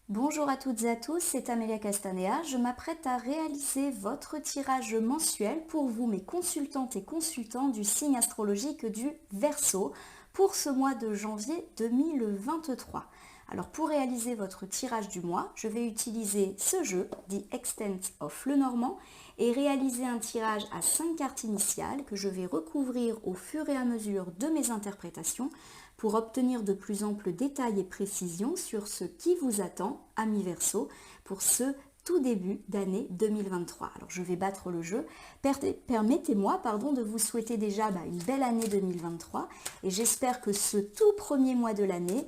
Bonjour à toutes et à tous, c'est Amélia Castanea. Je m'apprête à réaliser votre tirage mensuel pour vous, mes consultantes et consultants du signe astrologique du Verseau pour ce mois de janvier 2023. Alors pour réaliser votre tirage du mois, je vais utiliser ce jeu, The Extent of Lenormand, et réaliser un tirage à 5 cartes initiales que je vais recouvrir au fur et à mesure de mes interprétations pour obtenir de plus amples détails et précisions sur ce qui vous attend, amis Verseau, pour ce tout début d'année 2023. Alors je vais battre le jeu. Permettez-moi de vous souhaiter déjà une belle année 2023 et j'espère que ce tout premier mois de l'année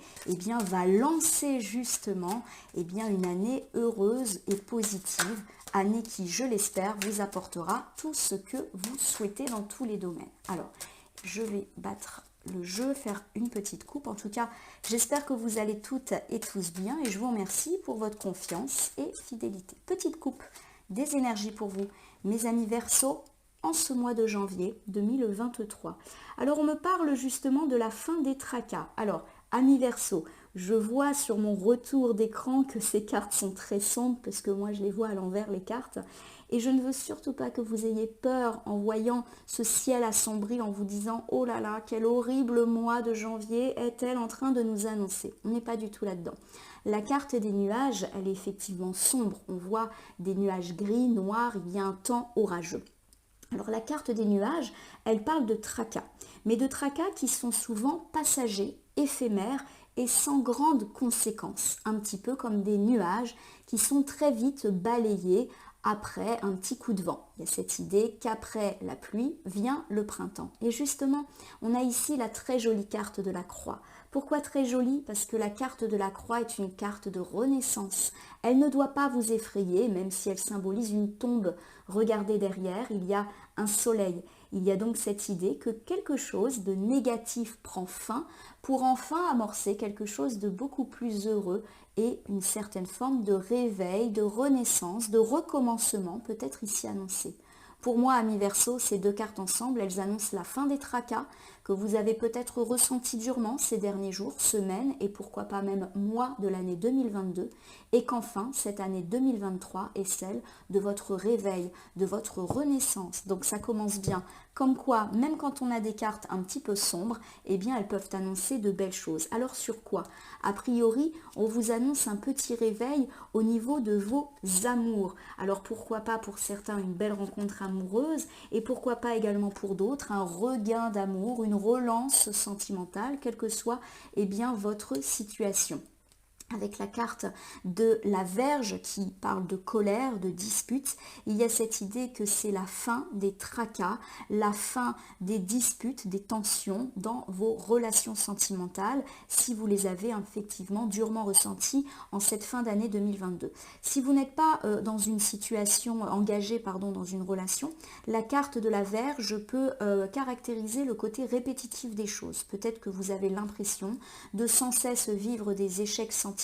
va lancer justement une année heureuse et positive, année qui, je l'espère, vous apportera tout ce que vous souhaitez dans tous les domaines. Alors, je vais battre le jeu, faire une petite coupe. En tout cas, j'espère que vous allez toutes et tous bien et je vous remercie pour votre confiance et fidélité. Petite coupe des énergies pour vous, mes amis Verseau, en ce mois de janvier 2023. Alors, on me parle justement de la fin des tracas. Alors, amis Verseau, je vois sur mon retour d'écran que ces cartes sont très sombres parce que moi, je les vois à l'envers, les cartes. Et je ne veux surtout pas que vous ayez peur en voyant ce ciel assombri, en vous disant « Oh là là, quel horrible mois de janvier est-elle en train de nous annoncer ?» On n'est pas du tout là-dedans. La carte des nuages, elle est effectivement sombre. On voit des nuages gris, noirs, il y a un temps orageux. Alors la carte des nuages, elle parle de tracas, mais de tracas qui sont souvent passagers, éphémères et sans grandes conséquences, un petit peu comme des nuages qui sont très vite balayés après un petit coup de vent. Il y a cette idée qu'après la pluie vient le printemps. Et justement, on a ici la très jolie carte de la croix. Pourquoi très jolie? Parce que la carte de la croix est une carte de renaissance. Elle ne doit pas vous effrayer, même si elle symbolise une tombe. Regardez derrière, il y a un soleil. Il y a donc cette idée que quelque chose de négatif prend fin pour enfin amorcer quelque chose de beaucoup plus heureux et une certaine forme de réveil, de renaissance, de recommencement peut-être ici annoncé. Pour moi, amis Verseau, ces deux cartes ensemble, elles annoncent la fin des tracas que vous avez peut-être ressenti durement ces derniers jours, semaines et pourquoi pas même mois de l'année 2022 et qu'enfin, cette année 2023 est celle de votre réveil, de votre renaissance. Donc ça commence bien. Comme quoi, même quand on a des cartes un petit peu sombres, elles peuvent annoncer de belles choses. Alors sur quoi? A priori, on vous annonce un petit réveil au niveau de vos amours. Alors pourquoi pas pour certains une belle rencontre amoureuse et pourquoi pas également pour d'autres un regain d'amour, une relance sentimentale, quelle que soit votre situation. Avec la carte de la Vierge qui parle de colère, de dispute, il y a cette idée que c'est la fin des tracas, la fin des disputes, des tensions dans vos relations sentimentales, si vous les avez effectivement durement ressenties en cette fin d'année 2022. Si vous n'êtes pas dans une situation engagée dans une relation, la carte de la Vierge peut caractériser le côté répétitif des choses. Peut-être que vous avez l'impression de sans cesse vivre des échecs sentimentaux,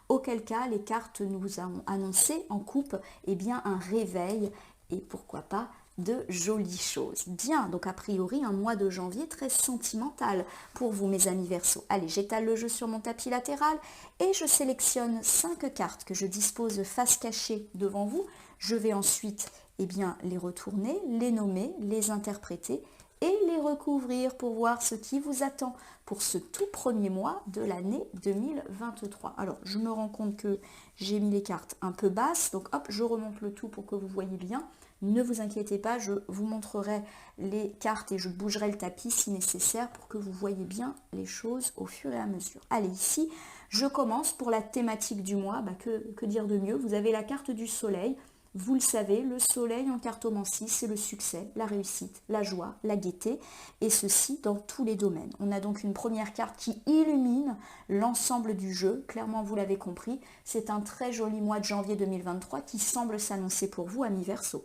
auquel cas les cartes nous ont annoncé en coupe un réveil et pourquoi pas de jolies choses. Bien, donc a priori un mois de janvier très sentimental pour vous mes amis Verseau. Allez, j'étale le jeu sur mon tapis latéral et je sélectionne 5 cartes que je dispose face cachée devant vous. Je vais ensuite les retourner, les nommer, les interpréter et les recouvrir pour voir ce qui vous attend pour ce tout premier mois de l'année 2023. Alors, je me rends compte que j'ai mis les cartes un peu basses, donc hop, je remonte le tout pour que vous voyez bien. Ne vous inquiétez pas, je vous montrerai les cartes et je bougerai le tapis si nécessaire pour que vous voyez bien les choses au fur et à mesure. Allez, ici, je commence pour la thématique du mois. Que dire de mieux? Vous avez la carte du soleil. Vous le savez, le soleil en cartomancie, c'est le succès, la réussite, la joie, la gaieté, et ceci dans tous les domaines. On a donc une première carte qui illumine l'ensemble du jeu. Clairement, vous l'avez compris, c'est un très joli mois de janvier 2023 qui semble s'annoncer pour vous, amis Verseau.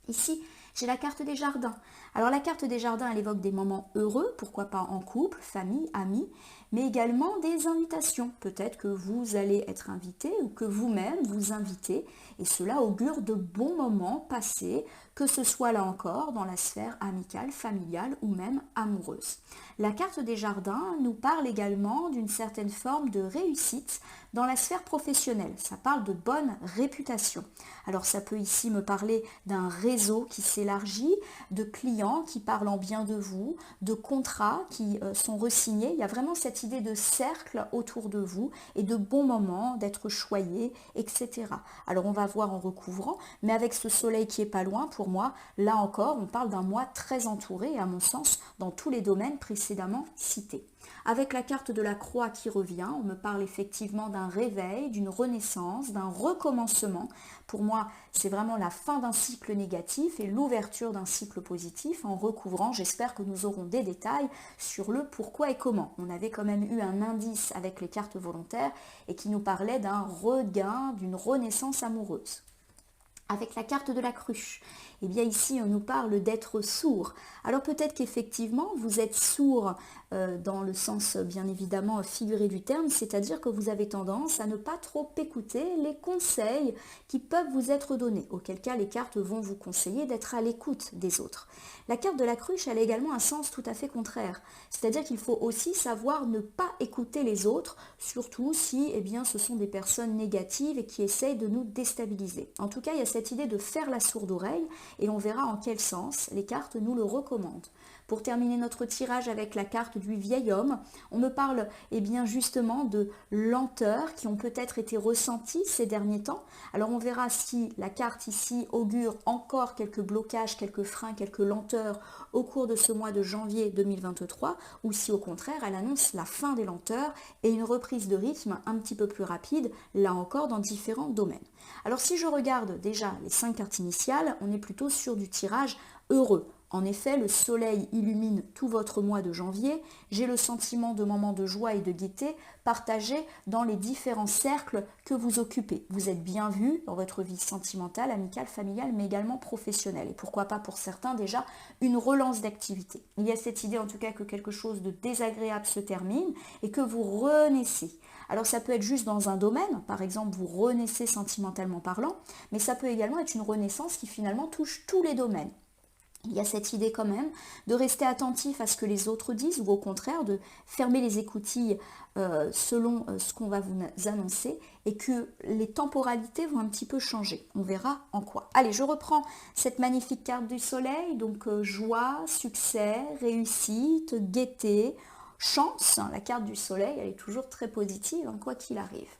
Ici, j'ai la carte des jardins. Alors la carte des jardins, elle évoque des moments heureux, pourquoi pas en couple, famille, amis, mais également des invitations. Peut-être que vous allez être invité ou que vous-même vous invitez et cela augure de bons moments passés, que ce soit là encore dans la sphère amicale, familiale ou même amoureuse. La carte des jardins nous parle également d'une certaine forme de réussite Dans la sphère professionnelle, ça parle de bonne réputation. Alors ça peut ici me parler d'un réseau qui s'élargit, de clients qui parlent en bien de vous, de contrats qui sont re-signés. Il y a vraiment cette idée de cercle autour de vous et de bons moments, d'être choyé, etc. Alors on va voir en recouvrant, mais avec ce soleil qui est pas loin, pour moi, là encore, on parle d'un mois très entouré, à mon sens, dans tous les domaines précédemment cités. Avec la carte de la croix qui revient, on me parle effectivement d'un réveil, d'une renaissance, d'un recommencement. Pour moi, c'est vraiment la fin d'un cycle négatif et l'ouverture d'un cycle positif. En recouvrant, j'espère que nous aurons des détails sur le pourquoi et comment. On avait quand même eu un indice avec les cartes volontaires et qui nous parlait d'un regain, d'une renaissance amoureuse. Avec la carte de la cruche, eh bien ici on nous parle d'être sourd. Alors peut-être qu'effectivement vous êtes sourd dans le sens bien évidemment figuré du terme, c'est-à-dire que vous avez tendance à ne pas trop écouter les conseils qui peuvent vous être donnés, auquel cas les cartes vont vous conseiller d'être à l'écoute des autres. La carte de la cruche, elle a également un sens tout à fait contraire, c'est-à-dire qu'il faut aussi savoir ne pas écouter les autres, surtout si eh bien, ce sont des personnes négatives et qui essayent de nous déstabiliser. En tout cas, il y a cette idée de faire la sourde oreille et on verra en quel sens les cartes nous le recommandent. Pour terminer notre tirage avec la carte du vieil homme, on me parle eh bien justement de lenteurs qui ont peut-être été ressenties ces derniers temps. Alors on verra si la carte ici augure encore quelques blocages, quelques freins, quelques lenteurs au cours de ce mois de janvier 2023 ou si au contraire elle annonce la fin des lenteurs et une reprise de rythme un petit peu plus rapide, là encore dans différents domaines. Alors si je regarde déjà les 5 cartes initiales, on est plutôt sur du tirage heureux. En effet, le soleil illumine tout votre mois de janvier. J'ai le sentiment de moments de joie et de gaieté partagés dans les différents cercles que vous occupez. Vous êtes bien vu dans votre vie sentimentale, amicale, familiale, mais également professionnelle. Et pourquoi pas pour certains déjà une relance d'activité. Il y a cette idée en tout cas que quelque chose de désagréable se termine et que vous renaissez. Alors ça peut être juste dans un domaine, par exemple vous renaissez sentimentalement parlant, mais ça peut également être une renaissance qui finalement touche tous les domaines. Il y a cette idée quand même de rester attentif à ce que les autres disent ou au contraire de fermer les écoutilles selon ce qu'on va vous annoncer et que les temporalités vont un petit peu changer. On verra en quoi. Allez, je reprends cette magnifique carte du soleil. Donc joie, succès, réussite, gaieté, chance. La carte du soleil, elle est toujours très positive, quoi qu'il arrive.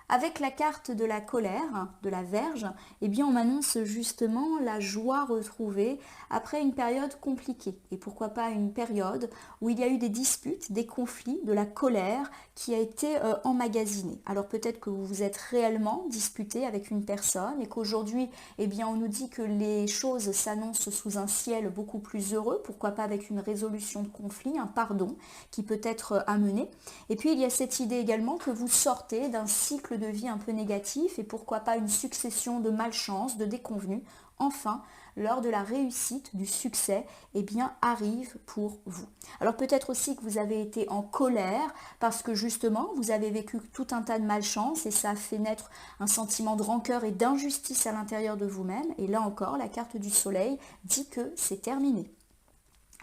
Avec la carte de la colère, de la Vierge, eh bien on m'annonce justement la joie retrouvée après une période compliquée. Et pourquoi pas une période où il y a eu des disputes, des conflits, de la colère qui a été emmagasinée. Alors peut-être que vous vous êtes réellement disputé avec une personne et qu'aujourd'hui, eh bien on nous dit que les choses s'annoncent sous un ciel beaucoup plus heureux, pourquoi pas avec une résolution de conflit, un pardon qui peut être amené. Et puis il y a cette idée également que vous sortez d'un cycle de vie un peu négatif et pourquoi pas une succession de malchance, de déconvenues, enfin, lors de la réussite, du succès, eh bien, arrive pour vous. Alors peut-être aussi que vous avez été en colère parce que justement, vous avez vécu tout un tas de malchance et ça a fait naître un sentiment de rancœur et d'injustice à l'intérieur de vous-même. Et là encore, la carte du soleil dit que c'est terminé.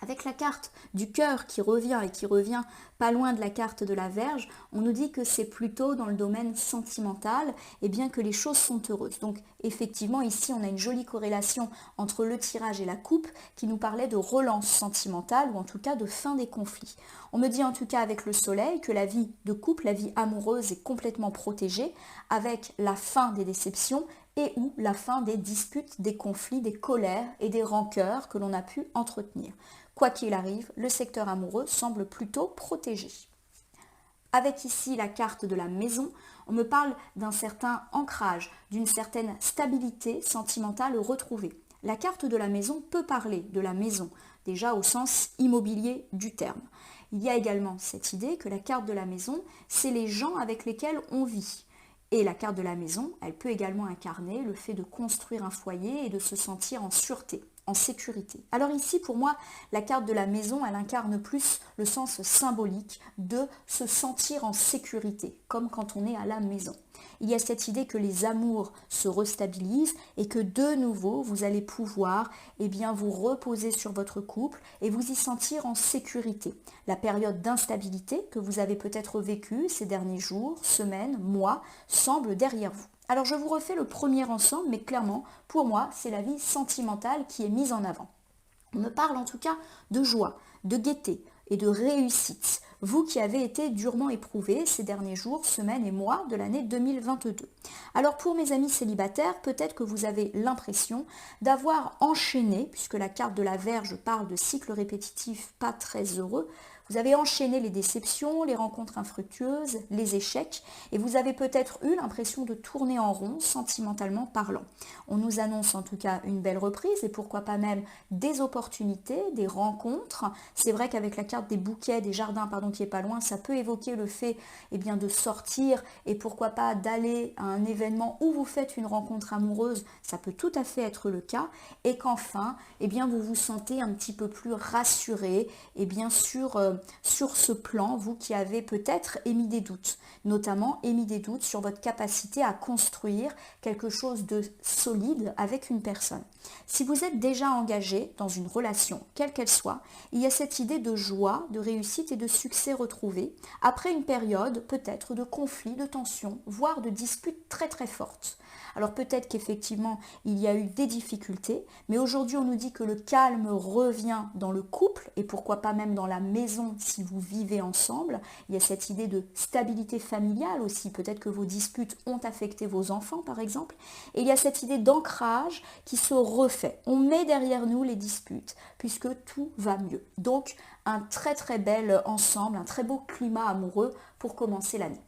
Avec la carte du cœur qui revient et qui revient pas loin de la carte de la Vierge, on nous dit que c'est plutôt dans le domaine sentimental et bien que les choses sont heureuses. Donc effectivement ici on a une jolie corrélation entre le tirage et la coupe qui nous parlait de relance sentimentale ou en tout cas de fin des conflits. On me dit en tout cas avec le soleil que la vie de couple, la vie amoureuse est complètement protégée avec la fin des déceptions et ou la fin des disputes, des conflits, des colères et des rancœurs que l'on a pu entretenir. Quoi qu'il arrive, le secteur amoureux semble plutôt protégé. Avec ici la carte de la maison, on me parle d'un certain ancrage, d'une certaine stabilité sentimentale retrouvée. La carte de la maison peut parler de la maison, déjà au sens immobilier du terme. Il y a également cette idée que la carte de la maison, c'est les gens avec lesquels on vit. Et la carte de la maison, elle peut également incarner le fait de construire un foyer et de se sentir en sûreté. en sécurité. Alors ici, pour moi, la carte de la maison, elle incarne plus le sens symbolique de se sentir en sécurité, comme quand on est à la maison. Il y a cette idée que les amours se restabilisent et que de nouveau, vous allez pouvoir vous reposer sur votre couple et vous y sentir en sécurité. La période d'instabilité que vous avez peut-être vécue ces derniers jours, semaines, mois, semble derrière vous. Alors je vous refais le premier ensemble, mais clairement, pour moi, c'est la vie sentimentale qui est mise en avant. On me parle en tout cas de joie, de gaieté et de réussite. Vous qui avez été durement éprouvés ces derniers jours, semaines et mois de l'année 2022. Alors pour mes amis célibataires, peut-être que vous avez l'impression d'avoir enchaîné, puisque la carte de la Vierge parle de cycle répétitif pas très heureux, vous avez enchaîné les déceptions, les rencontres infructueuses, les échecs, et vous avez peut-être eu l'impression de tourner en rond, sentimentalement parlant. On nous annonce en tout cas une belle reprise, et pourquoi pas même des opportunités, des rencontres. C'est vrai qu'avec la carte des bouquets, des jardins, qui est pas loin, ça peut évoquer le fait de sortir, et pourquoi pas d'aller à un événement où vous faites une rencontre amoureuse, ça peut tout à fait être le cas, et qu'enfin, vous vous sentez un petit peu plus rassuré, sur ce plan, vous qui avez peut-être émis des doutes, notamment émis des doutes sur votre capacité à construire quelque chose de solide avec une personne. Si vous êtes déjà engagé dans une relation, quelle qu'elle soit, il y a cette idée de joie, de réussite et de succès retrouvé, après une période peut-être de conflits, de tensions, voire de disputes très très fortes. Alors peut-être qu'effectivement, il y a eu des difficultés, mais aujourd'hui on nous dit que le calme revient dans le couple, et pourquoi pas même dans la maison si vous vivez ensemble. Il y a cette idée de stabilité familiale aussi, peut-être que vos disputes ont affecté vos enfants par exemple, et il y a cette idée d'ancrage qui se refait. On met derrière nous les disputes, puisque tout va mieux. Donc un très très bel ensemble, un très beau climat amoureux pour commencer l'année.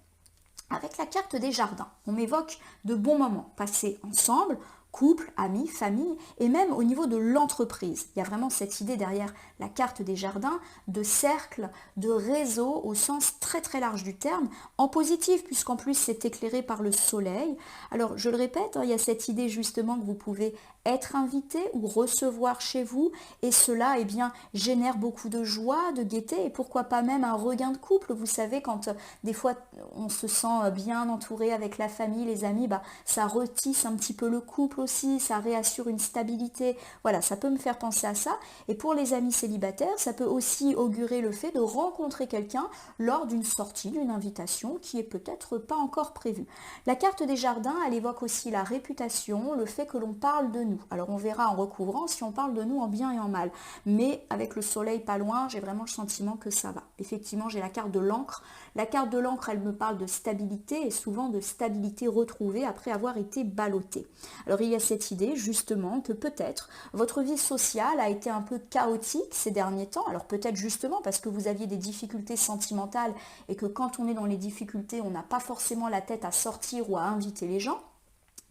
Avec la carte des jardins, on m'évoque de bons moments passés ensemble, couple, amis, famille, et même au niveau de l'entreprise. Il y a vraiment cette idée derrière la carte des jardins de cercle, de réseau au sens très très large du terme, en positif puisqu'en plus c'est éclairé par le soleil. Alors je le répète, il y a cette idée justement que vous pouvez être invité ou recevoir chez vous, et cela génère beaucoup de joie, de gaieté, et pourquoi pas même un regain de couple. Vous savez, quand des fois on se sent bien entouré avec la famille, les amis, ça retisse un petit peu le couple aussi, ça réassure une stabilité. Voilà, ça peut me faire penser à ça. Et pour les amis célibataires, ça peut aussi augurer le fait de rencontrer quelqu'un lors d'une sortie, d'une invitation qui est peut-être pas encore prévue. La carte des jardins, elle évoque aussi la réputation, le fait que l'on parle de nous. Alors on verra en recouvrant si on parle de nous en bien et en mal. Mais avec le soleil pas loin, j'ai vraiment le sentiment que ça va. Effectivement, j'ai la carte de l'encre. La carte de l'encre, elle me parle de stabilité, et souvent de stabilité retrouvée après avoir été ballottée. Alors il y a cette idée justement que peut-être votre vie sociale a été un peu chaotique ces derniers temps. Alors peut-être justement parce que vous aviez des difficultés sentimentales, et que quand on est dans les difficultés, on n'a pas forcément la tête à sortir ou à inviter les gens.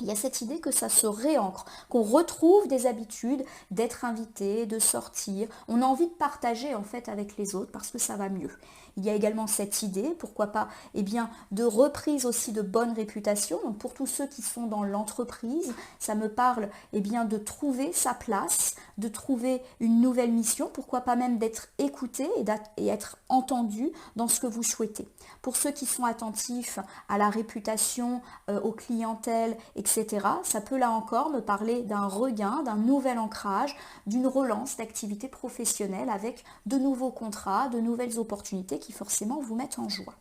Il y a cette idée que ça se réancre, qu'on retrouve des habitudes d'être invité, de sortir. On a envie de partager en fait avec les autres parce que ça va mieux. Il y a également cette idée, pourquoi pas, de reprise aussi de bonne réputation. Donc pour tous ceux qui sont dans l'entreprise, ça me parle de trouver sa place, de trouver une nouvelle mission, pourquoi pas même d'être écouté et être entendu dans ce que vous souhaitez. Pour ceux qui sont attentifs à la réputation, aux clientèles, etc., ça peut là encore me parler d'un regain, d'un nouvel ancrage, d'une relance d'activité professionnelle avec de nouveaux contrats, de nouvelles opportunités qui forcément vous mettent en joie.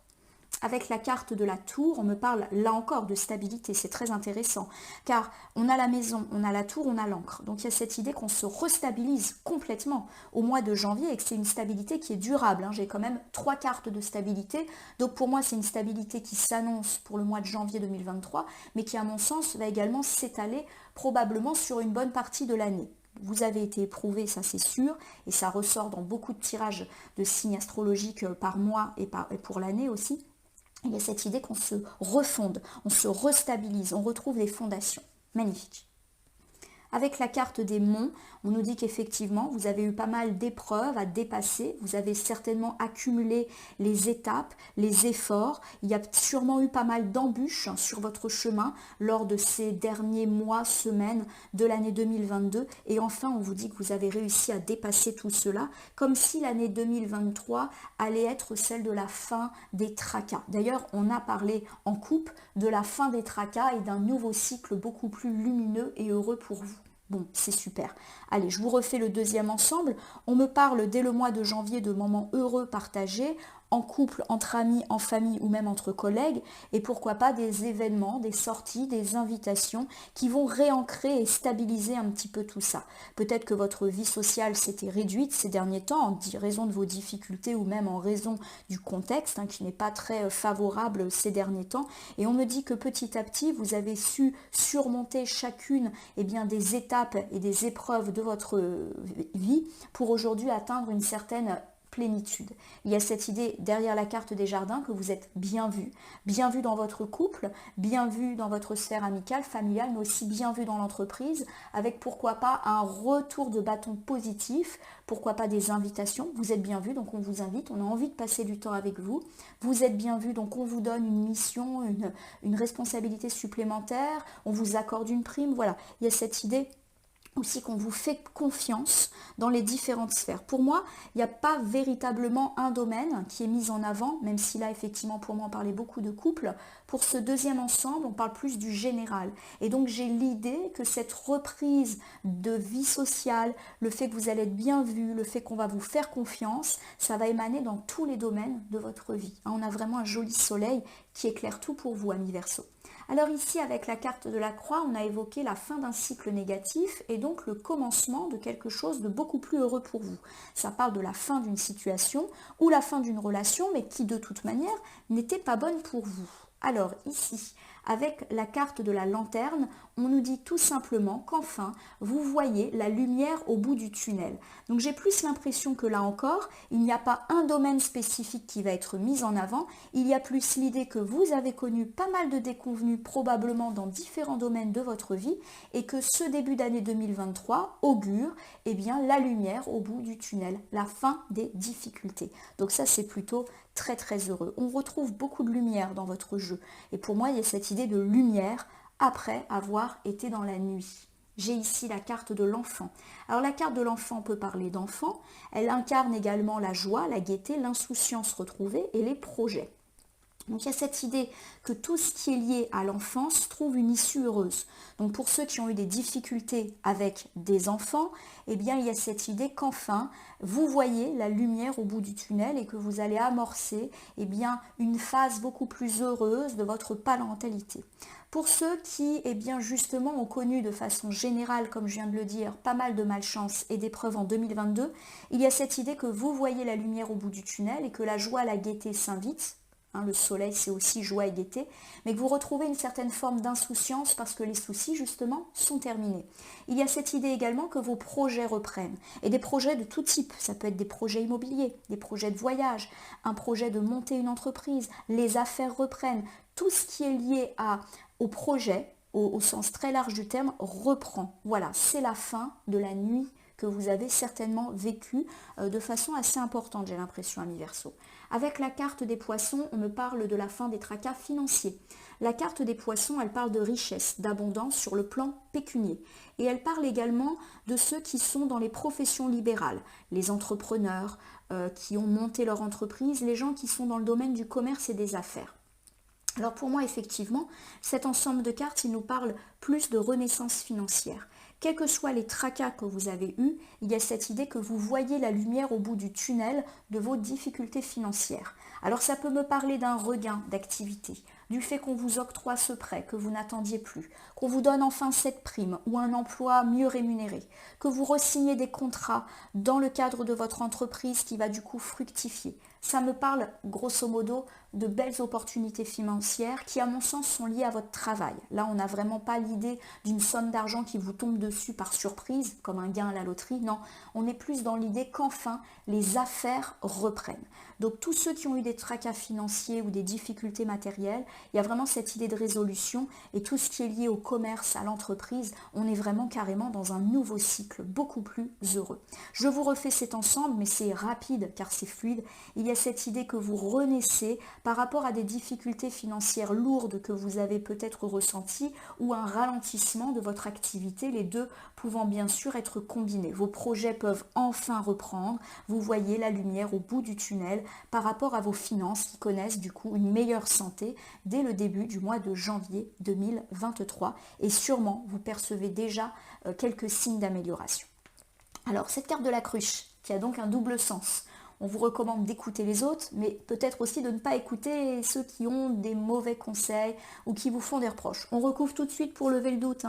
Avec la carte de la tour, on me parle là encore de stabilité, c'est très intéressant, car on a la maison, on a la tour, on a l'ancre. Donc il y a cette idée qu'on se restabilise complètement au mois de janvier, et que c'est une stabilité qui est durable. J'ai quand même 3 cartes de stabilité, donc pour moi c'est une stabilité qui s'annonce pour le mois de janvier 2023, mais qui à mon sens va également s'étaler probablement sur une bonne partie de l'année. Vous avez été éprouvé, ça c'est sûr, et ça ressort dans beaucoup de tirages de signes astrologiques par mois et pour l'année aussi. Il y a cette idée qu'on se refonde, on se restabilise, on retrouve les fondations. Magnifique. Avec la carte des monts, on nous dit qu'effectivement, vous avez eu pas mal d'épreuves à dépasser. Vous avez certainement accumulé les étapes, les efforts. Il y a sûrement eu pas mal d'embûches sur votre chemin lors de ces derniers mois, semaines de l'année 2022. Et enfin, on vous dit que vous avez réussi à dépasser tout cela, comme si l'année 2023 allait être celle de la fin des tracas. D'ailleurs, on a parlé en couple de la fin des tracas et d'un nouveau cycle beaucoup plus lumineux et heureux pour vous. Bon, c'est super. Allez, je vous refais le deuxième ensemble. On me parle dès le mois de janvier de moments heureux partagés, en couple, entre amis, en famille ou même entre collègues, et pourquoi pas des événements, des sorties, des invitations qui vont réancrer et stabiliser un petit peu tout ça. Peut-être que votre vie sociale s'était réduite ces derniers temps en raison de vos difficultés ou même en raison du contexte qui n'est pas très favorable ces derniers temps, et on me dit que petit à petit vous avez su surmonter chacune des étapes et des épreuves de votre vie pour aujourd'hui atteindre une certaine plénitude. Il y a cette idée derrière la carte des jardins que vous êtes bien vu dans votre couple, bien vu dans votre sphère amicale, familiale, mais aussi bien vu dans l'entreprise, avec pourquoi pas un retour de bâton positif, pourquoi pas des invitations. Vous êtes bien vu, donc on vous invite, on a envie de passer du temps avec vous. Vous êtes bien vu, donc on vous donne une mission, une responsabilité supplémentaire, on vous accorde une prime, voilà. Il y a cette idée aussi qu'on vous fait confiance dans les différentes sphères. Pour moi, il n'y a pas véritablement un domaine qui est mis en avant, même si là, effectivement, pour moi, on parlait beaucoup de couples. Pour ce deuxième ensemble, on parle plus du général. Et donc, j'ai l'idée que cette reprise de vie sociale, le fait que vous allez être bien vu, le fait qu'on va vous faire confiance, ça va émaner dans tous les domaines de votre vie. On a vraiment un joli soleil qui éclaire tout pour vous, amis Verseau. Alors ici, avec la carte de la croix, on a évoqué la fin d'un cycle négatif et donc le commencement de quelque chose de beaucoup plus heureux pour vous. Ça parle de la fin d'une situation ou la fin d'une relation, mais qui de toute manière n'était pas bonne pour vous. Alors ici, avec la carte de la lanterne, on nous dit tout simplement qu'enfin, vous voyez la lumière au bout du tunnel. Donc j'ai plus l'impression que là encore, il n'y a pas un domaine spécifique qui va être mis en avant, il y a plus l'idée que vous avez connu pas mal de déconvenues probablement dans différents domaines de votre vie et que ce début d'année 2023 augure la lumière au bout du tunnel, la fin des difficultés. Donc ça c'est plutôt très très heureux. On retrouve beaucoup de lumière dans votre jeu et pour moi il y a cette idée de lumière après avoir été dans la nuit. J'ai ici la carte de l'enfant. Alors la carte de l'enfant peut parler d'enfant, elle incarne également la joie, la gaieté, l'insouciance retrouvée et les projets. Donc il y a cette idée que tout ce qui est lié à l'enfance trouve une issue heureuse. Donc pour ceux qui ont eu des difficultés avec des enfants, il y a cette idée qu'enfin vous voyez la lumière au bout du tunnel et que vous allez amorcer une phase beaucoup plus heureuse de votre parentalité. Pour ceux qui justement ont connu de façon générale, comme je viens de le dire, pas mal de malchance et d'épreuves en 2022, il y a cette idée que vous voyez la lumière au bout du tunnel et que la joie, la gaieté s'invite. Le soleil, c'est aussi joie et gaieté, mais que vous retrouvez une certaine forme d'insouciance parce que les soucis, justement, sont terminés. Il y a cette idée également que vos projets reprennent, et des projets de tout type. Ça peut être des projets immobiliers, des projets de voyage, un projet de monter une entreprise, les affaires reprennent. Tout ce qui est lié au projet, au sens très large du terme, reprend. Voilà, c'est la fin de la nuit que vous avez certainement vécu de façon assez importante, j'ai l'impression, amis Verseau. Avec la carte des poissons, on me parle de la fin des tracas financiers. La carte des poissons, elle parle de richesse, d'abondance sur le plan pécunier. Et elle parle également de ceux qui sont dans les professions libérales, les entrepreneurs qui ont monté leur entreprise, les gens qui sont dans le domaine du commerce et des affaires. Alors pour moi, effectivement, cet ensemble de cartes, il nous parle plus de renaissance financière. Quels que soient les tracas que vous avez eus, il y a cette idée que vous voyez la lumière au bout du tunnel de vos difficultés financières. Alors ça peut me parler d'un regain d'activité, du fait qu'on vous octroie ce prêt que vous n'attendiez plus, qu'on vous donne enfin cette prime ou un emploi mieux rémunéré, que vous re-signez des contrats dans le cadre de votre entreprise qui va du coup fructifier. Ça me parle grosso modo de belles opportunités financières qui, à mon sens, sont liées à votre travail. Là, on n'a vraiment pas l'idée d'une somme d'argent qui vous tombe dessus par surprise, comme un gain à la loterie. Non, on est plus dans l'idée qu'enfin, les affaires reprennent. Donc tous ceux qui ont eu des tracas financiers ou des difficultés matérielles, il y a vraiment cette idée de résolution et tout ce qui est lié au commerce, à l'entreprise, on est vraiment carrément dans un nouveau cycle beaucoup plus heureux. Je vous refais cet ensemble, mais c'est rapide car c'est fluide. Il y a cette idée que vous renaissez par rapport à des difficultés financières lourdes que vous avez peut-être ressenties ou un ralentissement de votre activité, les deux pouvant bien sûr être combinés. Vos projets peuvent enfin reprendre, vous voyez la lumière au bout du tunnel par rapport à vos finances qui connaissent du coup une meilleure santé dès le début du mois de janvier 2023 et sûrement vous percevez déjà quelques signes d'amélioration. Alors cette carte de la cruche qui a donc un double sens, on vous recommande d'écouter les autres, mais peut-être aussi de ne pas écouter ceux qui ont des mauvais conseils ou qui vous font des reproches. On recouvre tout de suite pour lever le doute.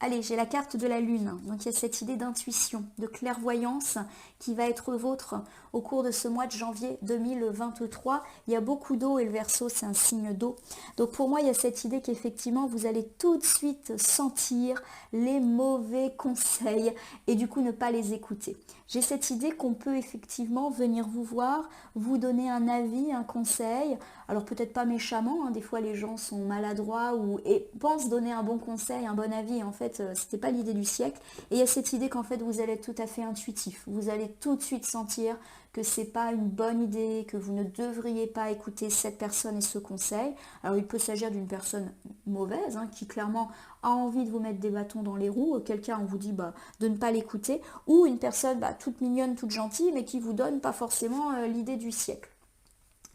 Allez, j'ai la carte de la lune, donc il y a cette idée d'intuition, de clairvoyance qui va être vôtre au cours de ce mois de janvier 2023. Il y a beaucoup d'eau et le Verseau c'est un signe d'eau. Donc pour moi il y a cette idée qu'effectivement vous allez tout de suite sentir les mauvais conseils et du coup ne pas les écouter. J'ai cette idée qu'on peut effectivement venir vous voir, vous donner un avis, un conseil. Alors peut-être pas méchamment, des fois les gens sont maladroits et pensent donner un bon conseil, un bon avis. En fait, c'était pas l'idée du siècle. Et il y a cette idée qu'en fait vous allez être tout à fait intuitif. Vous allez tout de suite sentir que c'est pas une bonne idée, que vous ne devriez pas écouter cette personne et ce conseil. Alors il peut s'agir d'une personne mauvaise, qui clairement a envie de vous mettre des bâtons dans les roues, quelqu'un on vous dit de ne pas l'écouter, ou une personne toute mignonne, toute gentille, mais qui vous donne pas forcément l'idée du siècle.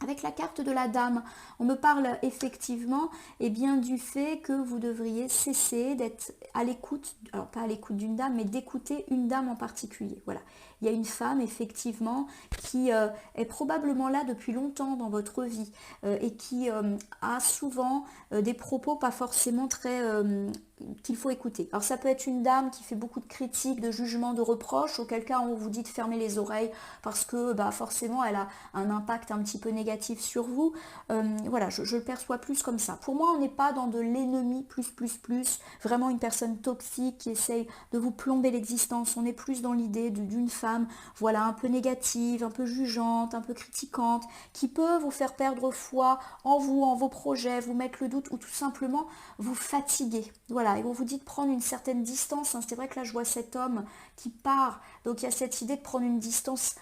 Avec la carte de la dame, on me parle effectivement du fait que vous devriez cesser d'être à l'écoute, alors pas à l'écoute d'une dame, mais d'écouter une dame en particulier. Voilà. Il y a une femme effectivement qui est probablement là depuis longtemps dans votre vie et qui a souvent des propos pas forcément très qu'il faut écouter. Alors ça peut être une dame qui fait beaucoup de critiques, de jugements, de reproches, auquel cas on vous dit de fermer les oreilles parce que forcément elle a un impact un petit peu négatif sur vous. Voilà, je le perçois plus comme ça. Pour moi, on n'est pas dans de l'ennemi plus, vraiment une personne toxique qui essaye de vous plomber l'existence. On est plus dans l'idée d'une femme, voilà, un peu négative, un peu jugeante, un peu critiquante, qui peut vous faire perdre foi en vous, en vos projets, vous mettre le doute ou tout simplement vous fatiguer. Voilà, et on vous dit de prendre une certaine distance. C'est vrai que là, je vois cet homme qui part. Donc, il y a cette idée de prendre une distance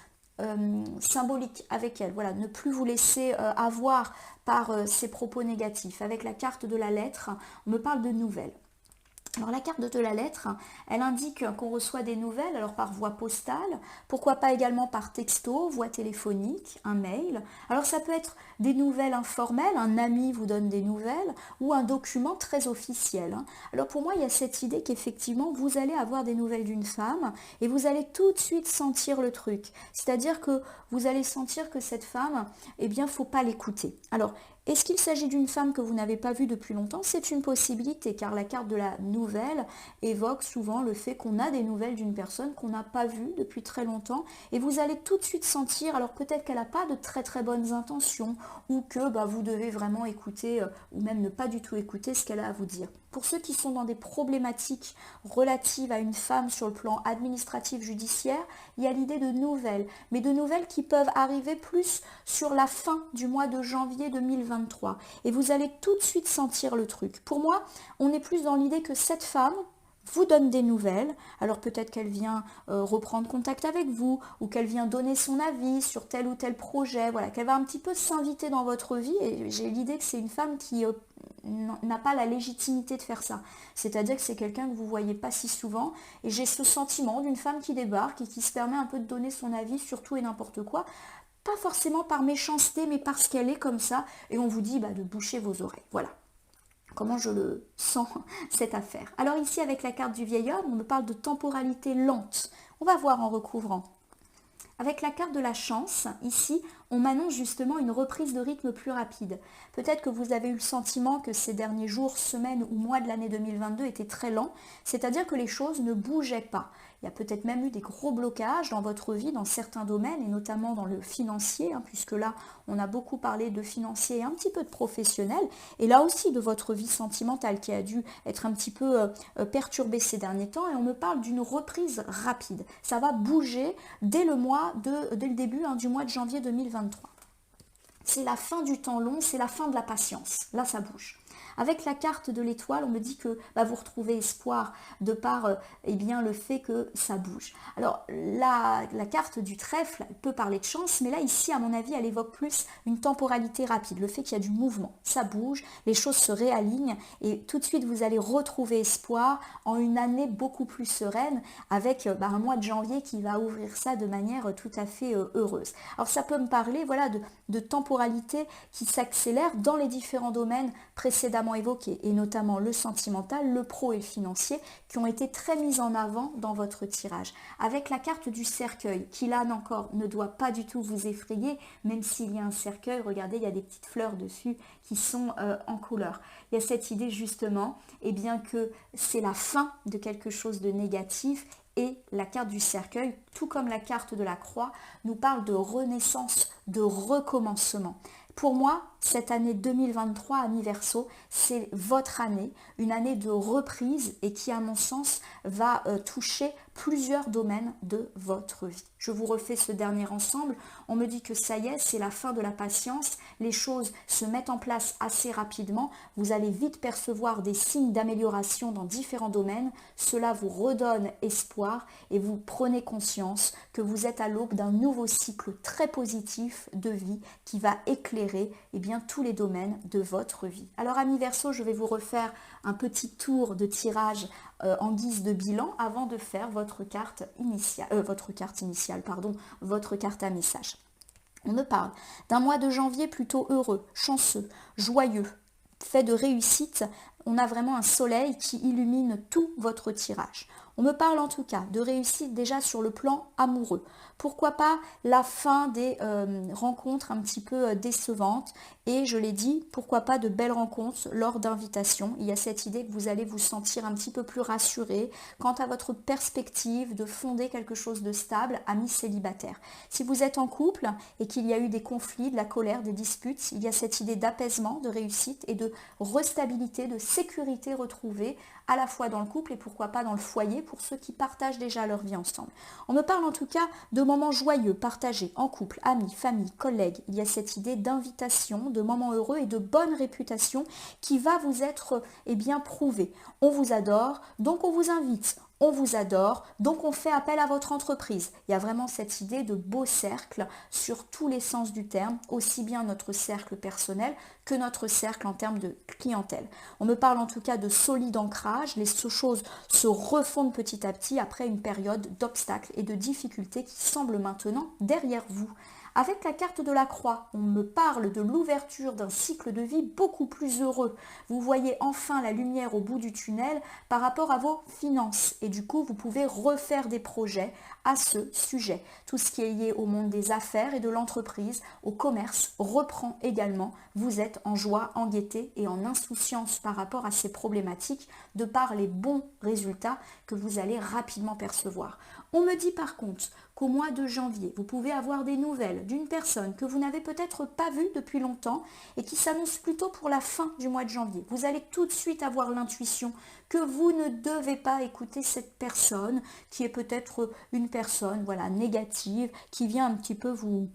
symbolique avec elle. Voilà, ne plus vous laisser avoir par ses propos négatifs. Avec la carte de la lettre, on me parle de nouvelles. Alors la carte de la lettre, elle indique qu'on reçoit des nouvelles, alors par voie postale, pourquoi pas également par texto, voie téléphonique, un mail. Alors ça peut être des nouvelles informelles, un ami vous donne des nouvelles, ou un document très officiel. Alors pour moi, il y a cette idée qu'effectivement, vous allez avoir des nouvelles d'une femme, et vous allez tout de suite sentir le truc. C'est-à-dire que vous allez sentir que cette femme, faut pas l'écouter. Alors, est-ce qu'il s'agit d'une femme que vous n'avez pas vue depuis longtemps? C'est une possibilité, car la carte de la nouvelle évoque souvent le fait qu'on a des nouvelles d'une personne qu'on n'a pas vue depuis très longtemps, et vous allez tout de suite sentir, alors peut-être qu'elle n'a pas de très très bonnes intentions, ou que vous devez vraiment écouter, ou même ne pas du tout écouter ce qu'elle a à vous dire. Pour ceux qui sont dans des problématiques relatives à une femme sur le plan administratif judiciaire, il y a l'idée de nouvelles, mais de nouvelles qui peuvent arriver plus sur la fin du mois de janvier 2023. Et vous allez tout de suite sentir le truc. Pour moi, on est plus dans l'idée que cette femme vous donne des nouvelles, alors peut-être qu'elle vient reprendre contact avec vous, ou qu'elle vient donner son avis sur tel ou tel projet, voilà, qu'elle va un petit peu s'inviter dans votre vie, et j'ai l'idée que c'est une femme qui n'a pas la légitimité de faire ça. C'est-à-dire que c'est quelqu'un que vous ne voyez pas si souvent, et j'ai ce sentiment d'une femme qui débarque et qui se permet un peu de donner son avis sur tout et n'importe quoi, pas forcément par méchanceté, mais parce qu'elle est comme ça, et on vous dit de boucher vos oreilles, voilà. Comment je le sens, cette affaire. Alors ici, avec la carte du vieil homme, on me parle de temporalité lente. On va voir en recouvrant. Avec la carte de la chance, ici, on m'annonce justement une reprise de rythme plus rapide. Peut-être que vous avez eu le sentiment que ces derniers jours, semaines ou mois de l'année 2022 étaient très lents, c'est-à-dire que les choses ne bougeaient pas. Il y a peut-être même eu des gros blocages dans votre vie, dans certains domaines, et notamment dans le financier, puisque là, on a beaucoup parlé de financier et un petit peu de professionnel, et là aussi de votre vie sentimentale qui a dû être un petit peu perturbée ces derniers temps, et on me parle d'une reprise rapide. Ça va bouger dès le début du mois de janvier 2023. C'est la fin du temps long, c'est la fin de la patience. Là, ça bouge. Avec la carte de l'étoile, on me dit que vous retrouvez espoir de par le fait que ça bouge. Alors, la carte du trèfle peut parler de chance, mais là, ici, à mon avis, elle évoque plus une temporalité rapide, le fait qu'il y a du mouvement. Ça bouge, les choses se réalignent et tout de suite, vous allez retrouver espoir en une année beaucoup plus sereine avec un mois de janvier qui va ouvrir ça de manière tout à fait heureuse. Alors, ça peut me parler de temporalité qui s'accélère dans les différents domaines précédemment évoqués, et notamment le sentimental, le pro et le financier, qui ont été très mis en avant dans votre tirage. Avec la carte du cercueil, qui là encore ne doit pas du tout vous effrayer, même s'il y a un cercueil, regardez, il y a des petites fleurs dessus qui sont en couleur. Il y a cette idée justement, que c'est la fin de quelque chose de négatif. Et la carte du cercueil, tout comme la carte de la croix, nous parle de renaissance, de recommencement. Pour moi, cette année 2023 à mi-verso, c'est votre année, une année de reprise et qui, à mon sens, va toucher plusieurs domaines de votre vie. Je vous refais ce dernier ensemble. On me dit que ça y est, c'est la fin de la patience. Les choses se mettent en place assez rapidement. Vous allez vite percevoir des signes d'amélioration dans différents domaines. Cela vous redonne espoir et vous prenez conscience que vous êtes à l'aube d'un nouveau cycle très positif de vie qui va éclairer tous les domaines de votre vie. Alors amis Verseau, je vais vous refaire un petit tour de tirage en guise de bilan avant de faire votre carte à message. On me parle d'un mois de janvier plutôt heureux, chanceux, joyeux, fait de réussite. On a vraiment un soleil qui illumine tout votre tirage. On me parle en tout cas de réussite déjà sur le plan amoureux. Pourquoi pas la fin des rencontres un petit peu décevantes et je l'ai dit, pourquoi pas de belles rencontres lors d'invitations. Il y a cette idée que vous allez vous sentir un petit peu plus rassuré quant à votre perspective de fonder quelque chose de stable, amis célibataires. Si vous êtes en couple et qu'il y a eu des conflits, de la colère, des disputes, il y a cette idée d'apaisement, de réussite et de restabilité, de sécurité retrouvée à la fois dans le couple et pourquoi pas dans le foyer pour ceux qui partagent déjà leur vie ensemble. On me parle en tout cas de moments joyeux partagés en couple, amis, famille, collègues. Il y a cette idée d'invitation, de moments heureux et de bonne réputation qui va vous être prouvée. On vous adore, donc on vous invite. On vous adore, donc on fait appel à votre entreprise. Il y a vraiment cette idée de beau cercle sur tous les sens du terme, aussi bien notre cercle personnel que notre cercle en termes de clientèle. On me parle en tout cas de solide ancrage, les choses se refondent petit à petit après une période d'obstacles et de difficultés qui semblent maintenant derrière vous. Avec la carte de la croix, on me parle de l'ouverture d'un cycle de vie beaucoup plus heureux. Vous voyez enfin la lumière au bout du tunnel par rapport à vos finances. Et du coup, vous pouvez refaire des projets à ce sujet. Tout ce qui est lié au monde des affaires et de l'entreprise, au commerce, reprend également. Vous êtes en joie, en gaieté et en insouciance par rapport à ces problématiques de par les bons résultats que vous allez rapidement percevoir. On me dit par contre qu'au mois de janvier, vous pouvez avoir des nouvelles d'une personne que vous n'avez peut-être pas vue depuis longtemps et qui s'annonce plutôt pour la fin du mois de janvier. Vous allez tout de suite avoir l'intuition que vous ne devez pas écouter cette personne qui est peut-être une personne négative qui vient un petit peu vous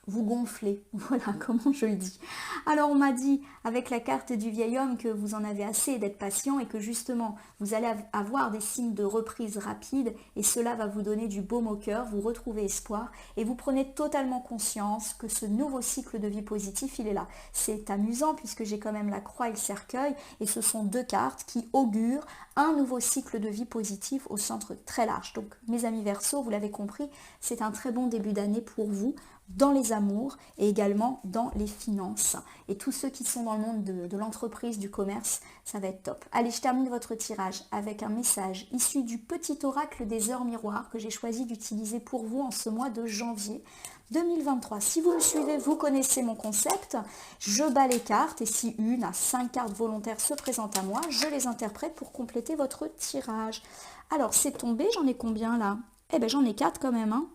gonfler, voilà comment je le dis. Alors on m'a dit avec la carte du vieil homme que vous en avez assez d'être patient et que justement vous allez avoir des signes de reprise rapide et cela va vous donner du baume au cœur, vous retrouvez espoir et vous prenez totalement conscience que ce nouveau cycle de vie positif il est là. C'est amusant puisque j'ai quand même la croix et le cercueil et ce sont deux cartes qui augurent un nouveau cycle de vie positif au centre très large. Donc mes amis Verseau, vous l'avez compris, c'est un très bon début d'année pour vous. dans les amours et également dans les finances. Et tous ceux qui sont dans le monde de l'entreprise, du commerce, ça va être top. Allez, je termine votre tirage avec un message issu du petit oracle des heures miroirs que j'ai choisi d'utiliser pour vous en ce mois de janvier 2023. Si vous me suivez, vous connaissez mon concept. Je bats les cartes et si une à 5 cartes volontaires se présentent à moi, je les interprète pour compléter votre tirage. Alors, c'est tombé, j'en ai combien là? Eh bien, j'en ai 4 quand même, hein.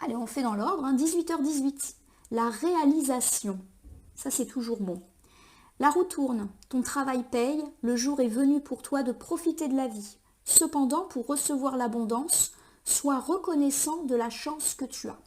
Allez, on fait dans l'ordre, hein. 18h18. La réalisation. Ça, c'est toujours bon. La roue tourne, ton travail paye, le jour est venu pour toi de profiter de la vie. Cependant, pour recevoir l'abondance, sois reconnaissant de la chance que tu as.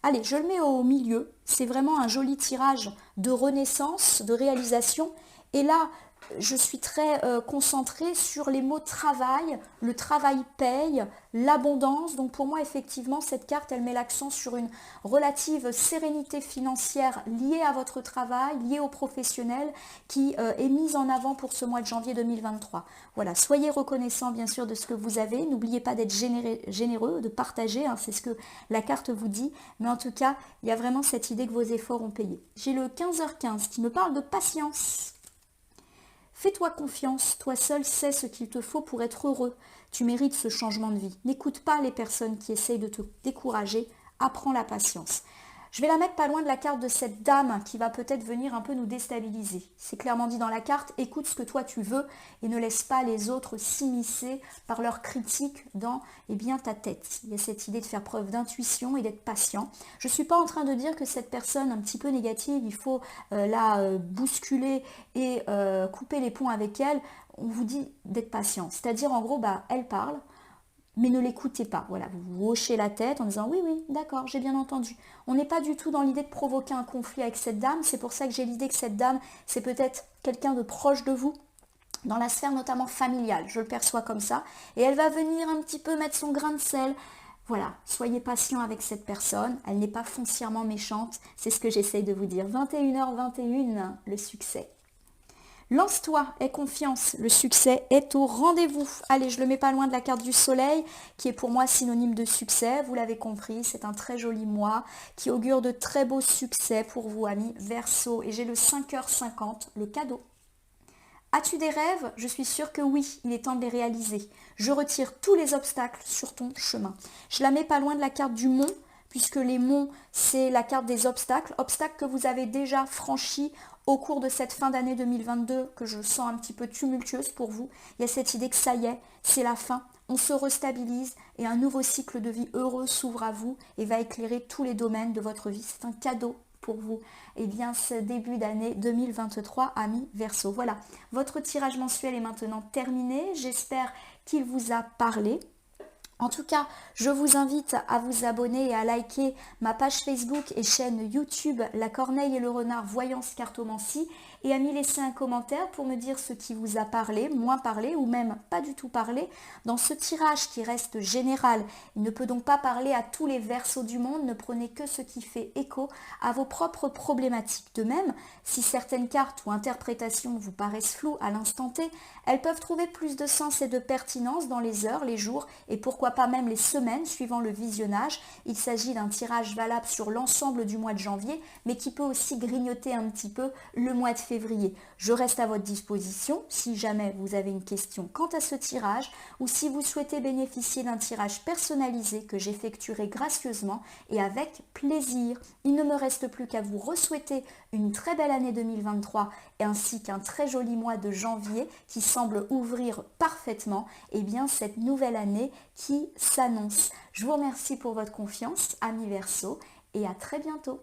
Allez, je le mets au milieu. C'est vraiment un joli tirage de renaissance, de réalisation. Et là, je suis très concentrée sur les mots travail, le travail paye, l'abondance. Donc pour moi, effectivement, cette carte, elle met l'accent sur une relative sérénité financière liée à votre travail, liée au professionnel, qui est mise en avant pour ce mois de janvier 2023. Voilà, soyez reconnaissants bien sûr de ce que vous avez. N'oubliez pas d'être généreux, de partager, hein, c'est ce que la carte vous dit. Mais en tout cas, il y a vraiment cette idée que vos efforts ont payé. J'ai le 15h15 qui me parle de patience. Fais-toi confiance, toi seul sais ce qu'il te faut pour être heureux. Tu mérites ce changement de vie. N'écoute pas les personnes qui essayent de te décourager. Apprends la patience. Je vais la mettre pas loin de la carte de cette dame qui va peut-être venir un peu nous déstabiliser. C'est clairement dit dans la carte, écoute ce que toi tu veux et ne laisse pas les autres s'immiscer par leurs critiques dans ta tête. Il y a cette idée de faire preuve d'intuition et d'être patient. Je ne suis pas en train de dire que cette personne un petit peu négative, il faut la bousculer et couper les ponts avec elle. On vous dit d'être patient. C'est-à-dire en gros, elle parle, mais ne l'écoutez pas. Voilà, vous hochez la tête en disant oui, d'accord, j'ai bien entendu. On n'est pas du tout dans l'idée de provoquer un conflit avec cette dame. C'est pour ça que j'ai l'idée que cette dame, c'est peut-être quelqu'un de proche de vous, dans la sphère notamment familiale. Je le perçois comme ça. Et elle va venir un petit peu mettre son grain de sel. Voilà, soyez patient avec cette personne. Elle n'est pas foncièrement méchante. C'est ce que j'essaye de vous dire. 21h21, le succès. Lance-toi, aie confiance, le succès est au rendez-vous. Allez, je le mets pas loin de la carte du soleil, qui est pour moi synonyme de succès. Vous l'avez compris, c'est un très joli mois qui augure de très beaux succès pour vous, amis Verseau. Et j'ai le 5h50, le cadeau. As-tu des rêves? Je suis sûre que oui, il est temps de les réaliser. Je retire tous les obstacles sur ton chemin. Je la mets pas loin de la carte du mont, puisque les monts, c'est la carte des obstacles. Obstacles que vous avez déjà franchis au cours de cette fin d'année 2022, que je sens un petit peu tumultueuse pour vous. Il y a cette idée que ça y est, c'est la fin. On se restabilise et un nouveau cycle de vie heureux s'ouvre à vous et va éclairer tous les domaines de votre vie. C'est un cadeau pour vous. Et bien, ce début d'année 2023, amis Verseau. Voilà, votre tirage mensuel est maintenant terminé. J'espère qu'il vous a parlé. En tout cas, je vous invite à vous abonner et à liker ma page Facebook et chaîne YouTube La Corneille et le Renard Voyance Cartomancie et à m'y laisser un commentaire pour me dire ce qui vous a parlé, moins parlé ou même pas du tout parlé dans ce tirage qui reste général. Il ne peut donc pas parler à tous les Verseaux du monde, ne prenez que ce qui fait écho à vos propres problématiques. De même, si certaines cartes ou interprétations vous paraissent floues à l'instant T, elles peuvent trouver plus de sens et de pertinence dans les heures, les jours et pourquoi pas même les semaines suivant le visionnage. Il s'agit d'un tirage valable sur l'ensemble du mois de janvier, mais qui peut aussi grignoter un petit peu le mois de février. Je reste à votre disposition si jamais vous avez une question quant à ce tirage ou si vous souhaitez bénéficier d'un tirage personnalisé que j'effectuerai gracieusement et avec plaisir. Il ne me reste plus qu'à vous re-souhaiter une très belle année 2023 et ainsi qu'un très joli mois de janvier qui semble ouvrir parfaitement cette nouvelle année qui s'annonce. Je vous remercie pour votre confiance, amis Verseau, et à très bientôt.